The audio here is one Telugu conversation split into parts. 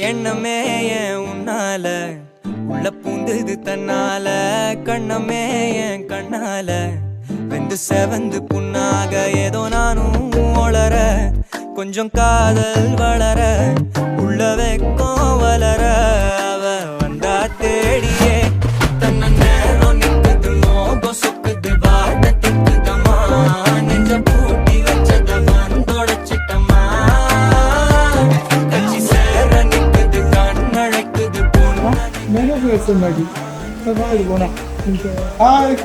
எண்ணமே ஏன் உன்னால உள்ள பூந்தது தன்னால கண்ணமே என் கண்ணால வெந்து செவந்து புண்ணாக ஏதோ நானும் ஒளர கொஞ்சம் காதல் வளர உள்ள வெக்கம் வளர அவ வந்தா தேடியே தன்ன நேரம் நிற்குது மோகம் சொக்குது வாட்ட திக்குதமா நெஞ்ச பூட்டி வச்சத வந்தொடைச்சிட்டமா கட்சி சேர நிற்குது கண்ணழைக்குது சொன்னாடி போனா hi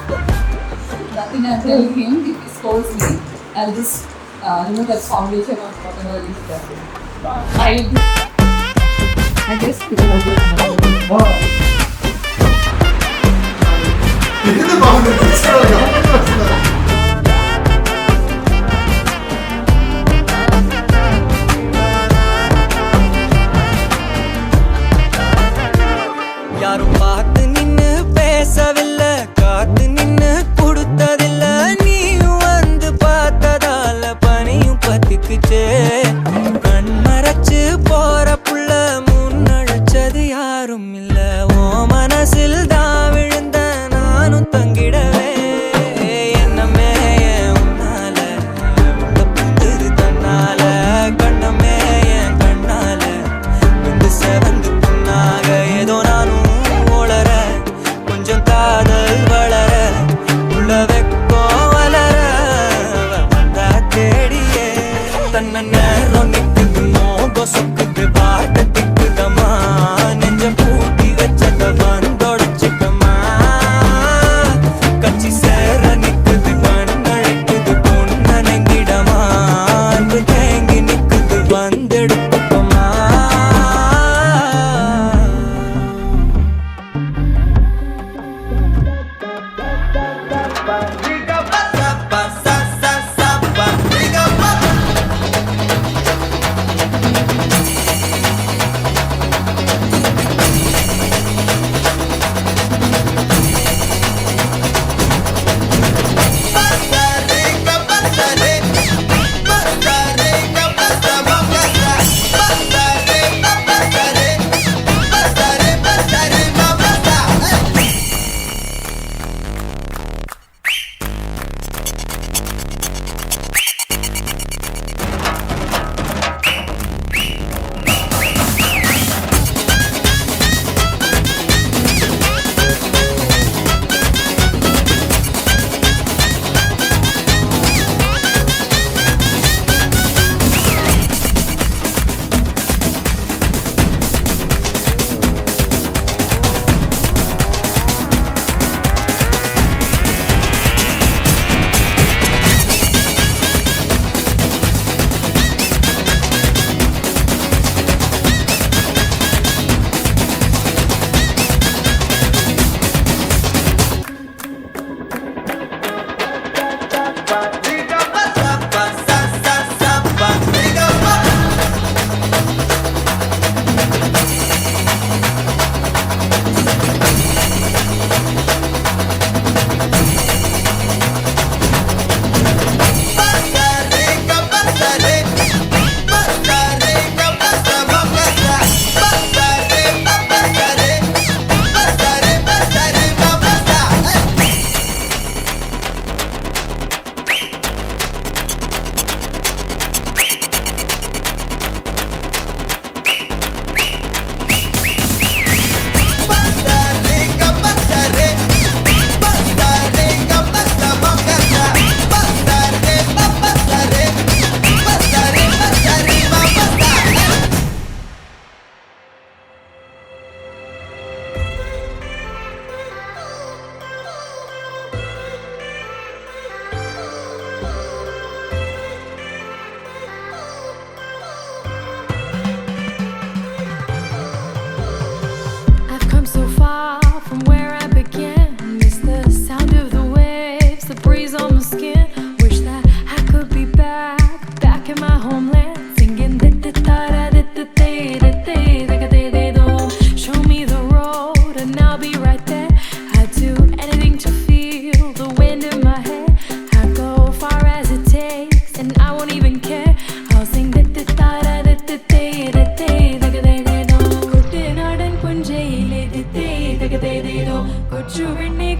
Nothing, I'm telling him, if he scolds me, I'll just remove that foundation of whatever is there. I just put it over. யாரும் பார்த்து நின்னு பேசவில்லை காத்து நின்னு கொடுத்ததில்ல நீயும் வந்து பார்த்ததால பனியும் பத்திக்குச்சே கண் மறைச்சு போற புள்ள முன்னழைச்சது யாரும் இல்ல ஓ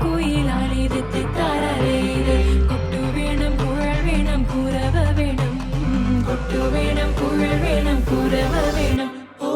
കുയിലാണി തെറ്റിത്താരേത് കൊട്ടു വേണം കുഴൽ വേണം കുരവ വേണം കൊട്ടു വേണം കുഴൽ വേണം കുരവ വേണം ഓ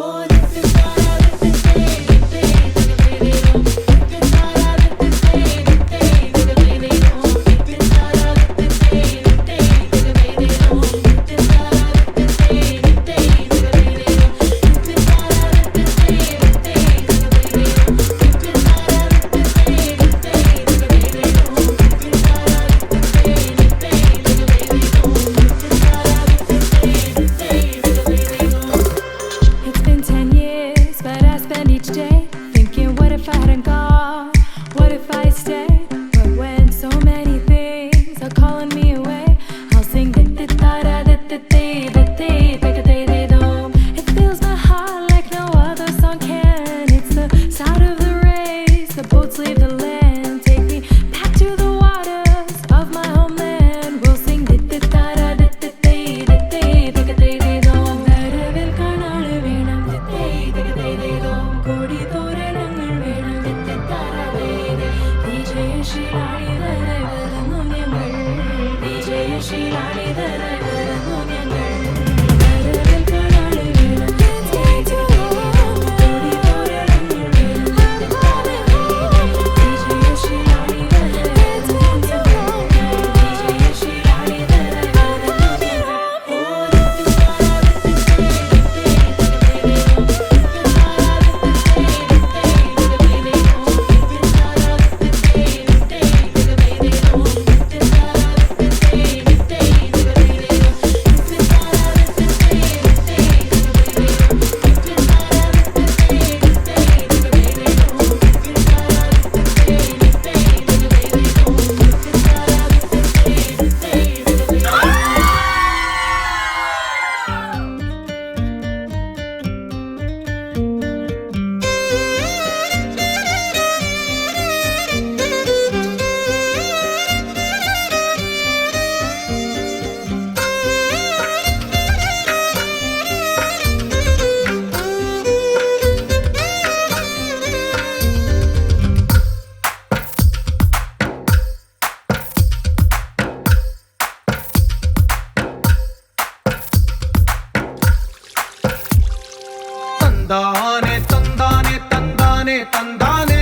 తందానే తందానే తందానే తందానే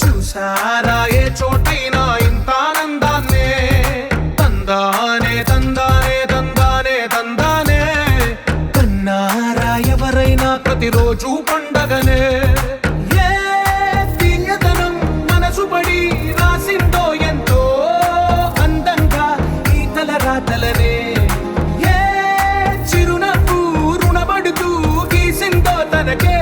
చూసారా ఏ చోటైనా ఇంత ఆనందాన్నే తందానే తందానే తందానే తందానే కన్నారా ఎవరైనా ప్రతిరోజు పండగనే ఏ తీయదనం మనసు పడి రాసిందో ఎంతో అందంగా ఈ తలరాతలనే తనకే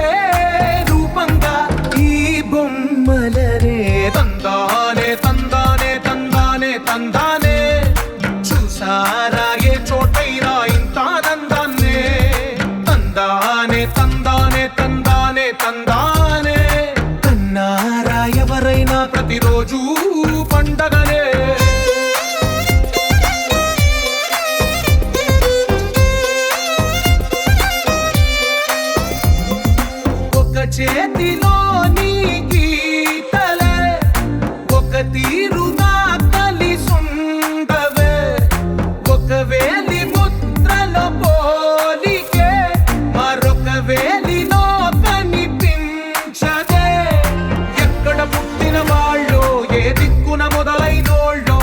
రూపంగా ఈ బొమ్మలనే తందానే తందానే తందానే తందానే చూసారా ఏ చోటైనా ఇంత ఆనందాన్నే తందానే తందానే తందానే తందానే కన్నారా ఎవరైనా ప్రతిరోజు పండగనే చేతిలోని గీతలే ఒక తీరుగా కలిసుండవే ఒక వేలి ముద్రలో పోలికే మరొక వేలిలో కనిపించదే ఎక్కడ పుట్టిన వాళ్ళో ఏ దిక్కున మొదలైనోళ్ళో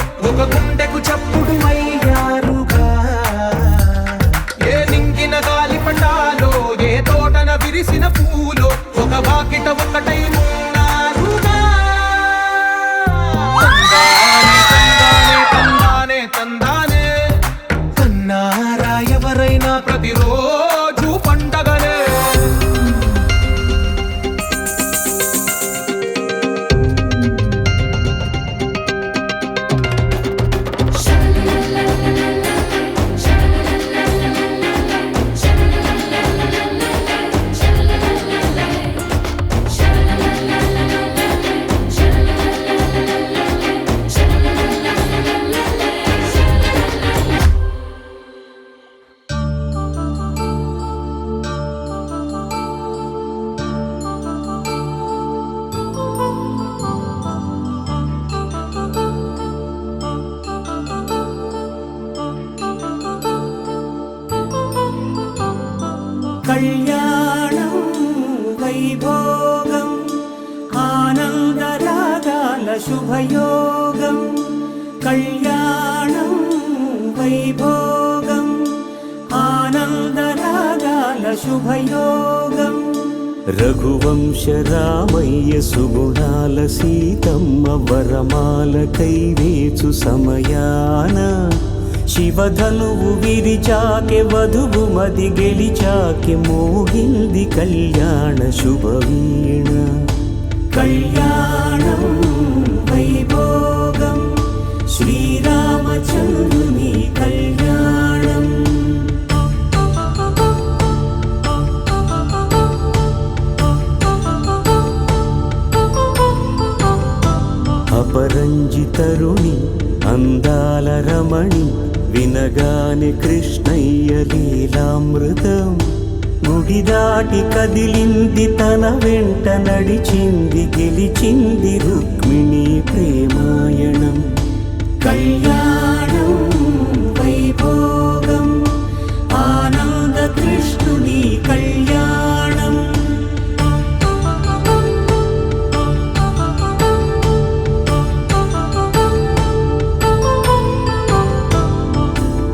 శుభయోగం కళ్యాణం వైభోగం ఆనందరాగాల శుభయోగం రఘువంశ రామయ్య సుగుణాల సీతమ్మ వరమాల కైవేచు సమయాన శివధనువు విరిచాకె వధువు మది గెలిచాకె మోగింది కళ్యాణ శుభవీణ కళ్యాణం వైభోగం శ్రీరామచంద్రుని కళ్యాణం అపరంజి తరుణి అందాల రమణి వినగానే కృష్ణయ్య లీలామృతం గుడి దాటి కదిలింది తన వెంట నడిచింది గెలిచింది రుక్మిణి ప్రేమాయణం కళ్యాణం వైభోగం ఆనంద కృష్ణుని కళ్యాణం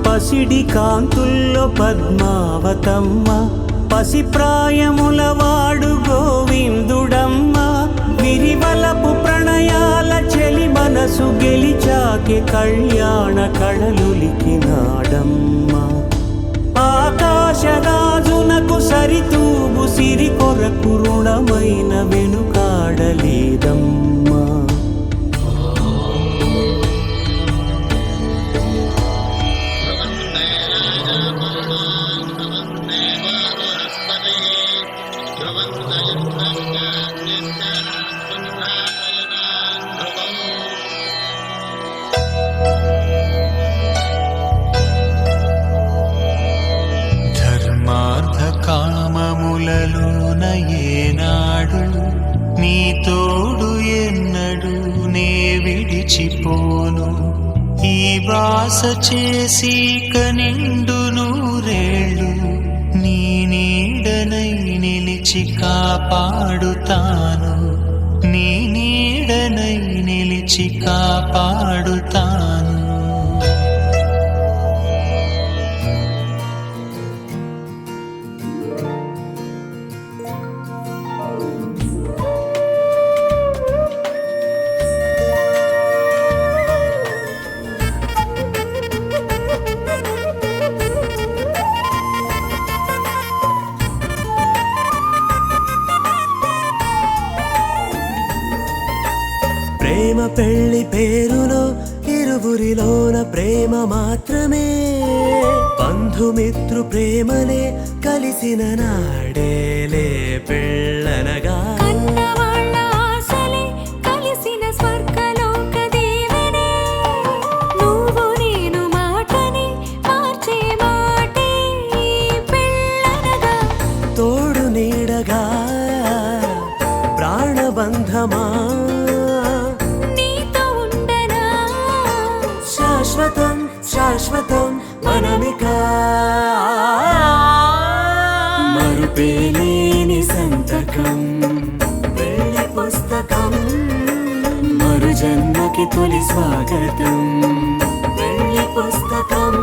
పసిడి కాంతుల్లో పద్మావతమ్మ పసిప్రాయముల వాడు గోవిందుడమ్మ విరివలపు ప్రణయాల చెలి మనసు గెలిచాకె కళ్యాణ కళలులికినాడమ్మ ఆకాశరాజునకు సరితూగు సిరి కొరకు రుణమైన వెనుకాడలేదమ్మా కామములలోన ఏనాడు నీ తోడు ఎన్నడు నే విడిచిపోను ఈ వాస చేసి కనిండు నూరేళ్ళు నీ నీడనై నిలిచి కాపాడుతాను నీ నీడనై నిలిచి కాపాడుతాను ప్రేమ పెళ్లి పేరులో ఇరువురిలోన ప్రేమ మాత్రమే బంధుమిత్రు ప్రేమనే కలిసిన నాడేలే పెళ్ళనగా కన్నవాళ్ళ ఆశలే కలిసిన స్వర్గలోక దేవనే నువ్వు నేను మాటని మార్చే మాటే పెళ్ళనగా తోడు నీడగా ప్రాణబంధమా శాశ్వతం శాశ్వతం మనమిక మరుపేలేని సంతకం పెళ్లి పుస్తకం మరు జన్మకి తొలి స్వాగతం పెళ్లి పుస్తకం